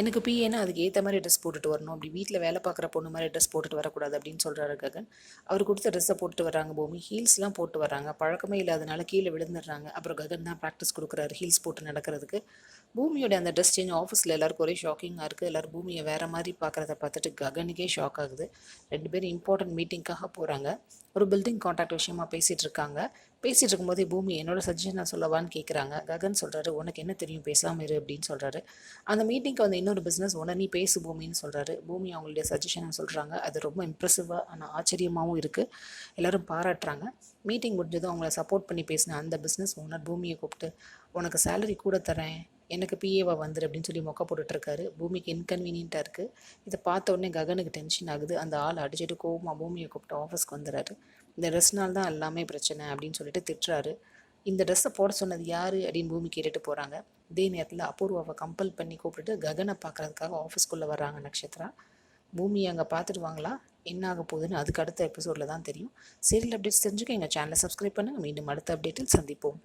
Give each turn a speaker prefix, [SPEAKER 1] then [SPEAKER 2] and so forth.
[SPEAKER 1] எனக்கு பிஏன்னா அதுக்கு ஏற்ற மாதிரி ட்ரெஸ் போட்டுட்டு வரணும், அப்படி வீட்டில் வேலை பார்க்குற பொண்ணு மாதிரி ட்ரெஸ் போட்டுட்டு வரக்கூடாது அப்படின்னு சொல்கிறாரு ககன். அவர் கொடுத்த ட்ரெஸ்ஸை போட்டு வர்றாங்க பூமி. ஹீல்ஸ்லாம் போட்டு வர்றாங்க, பழக்கமே இல்லாதனால கீழே விழுந்துடுறாங்க. அப்புறம் ககன் தான் ப்ராக்டிஸ் கொடுக்குறாரு ஹீல்ஸ் போட்டு நடக்கிறதுக்கு. பூமியோட அந்த ட்ரெஸ் சேஞ்ச் ஆஃபீஸில் எல்லாருக்கும் ஒரே ஷாக்கிங்காக இருக்குது. எல்லோரும் பூமியை வேறு மாதிரி பார்க்குறத பார்த்துட்டு ககனுக்கே ஷாக் ஆகுது. 2 பேரும் இம்பார்ட்டன்ட் மீட்டிங்காக போகிறாங்க. ஒரு பில்டிங் கான்ட்ராக்ட் விஷயமா பேசிகிட்டு இருக்காங்க. பேசிகிட்டு இருக்கும்போதே பூமி என்னோட சஜஷன் நான் சொல்லவான்னு கேட்குறாங்க. ககன் சொல்கிறாரு, உனக்கு என்ன தெரியும், பேசாமல் இரு அப்படின்னு சொல்கிறாரு. அந்த மீட்டிங்க்கு வந்து இன்னொரு பிஸ்னஸ் ஓனர், நீ பேசு பூமின்னு சொல்கிறாரு. பூமி அவங்களுடைய சஜஷனை சொல்கிறாங்க. அது ரொம்ப இம்ப்ரெசிவாக ஆனால் ஆச்சரியமாகவும் இருக்குது. எல்லோரும் பாராட்டுறாங்க. மீட்டிங் முடிஞ்சதும் அவங்கள சப்போர்ட் பண்ணி பேசின அந்த பிஸ்னஸ் ஓனர் பூமியை கூப்பிட்டு, உனக்கு சேலரி கூட தரேன், எனக்கு பிஏவா வந்துரு அப்படின்னு சொல்லி மொக்க போட்டுட்ருக்காரு. பூமிக்கு இன்கன்வீனியண்ட்டாக இருக்குது. இதை பார்த்த உடனே ககனுக்கு டென்ஷன் ஆகுது. அந்த ஆள் அடிச்சுட்டு கோவமாக பூமியை கூப்பிட்டு ஆஃபீஸ்க்கு வந்துடுறாரு. இந்த ட்ரெஸ்னால் தான் எல்லாமே பிரச்சனை அப்படின்னு சொல்லிட்டு திட்டுறாரு. இந்த ட்ரெஸ்ஸை போட சொன்னது யார் அப்படின்னு பூமி கேட்டுட்டு போகிறாங்க. இதே நேரத்தில் அபூர்வாவை கம்பல் பண்ணி கூப்பிட்டுட்டு ககனை பார்க்குறதுக்காக ஆஃபீஸ்க்குள்ளே வர்றாங்க நக்ஷத்ரா. பூமி அங்கே பார்த்துடுவாங்களா, என்ன ஆக போகுதுன்னு அதுக்கு அடுத்த எபிசோடில் தான் தெரியும். சீரியல் அப்டேட்ஸ் தெரிஞ்சுக்க எங்கள் சேனலை சப்ஸ்கிரைப் பண்ணுங்கள். மீண்டும் அடுத்த அப்டேட்டில் சந்திப்போம்.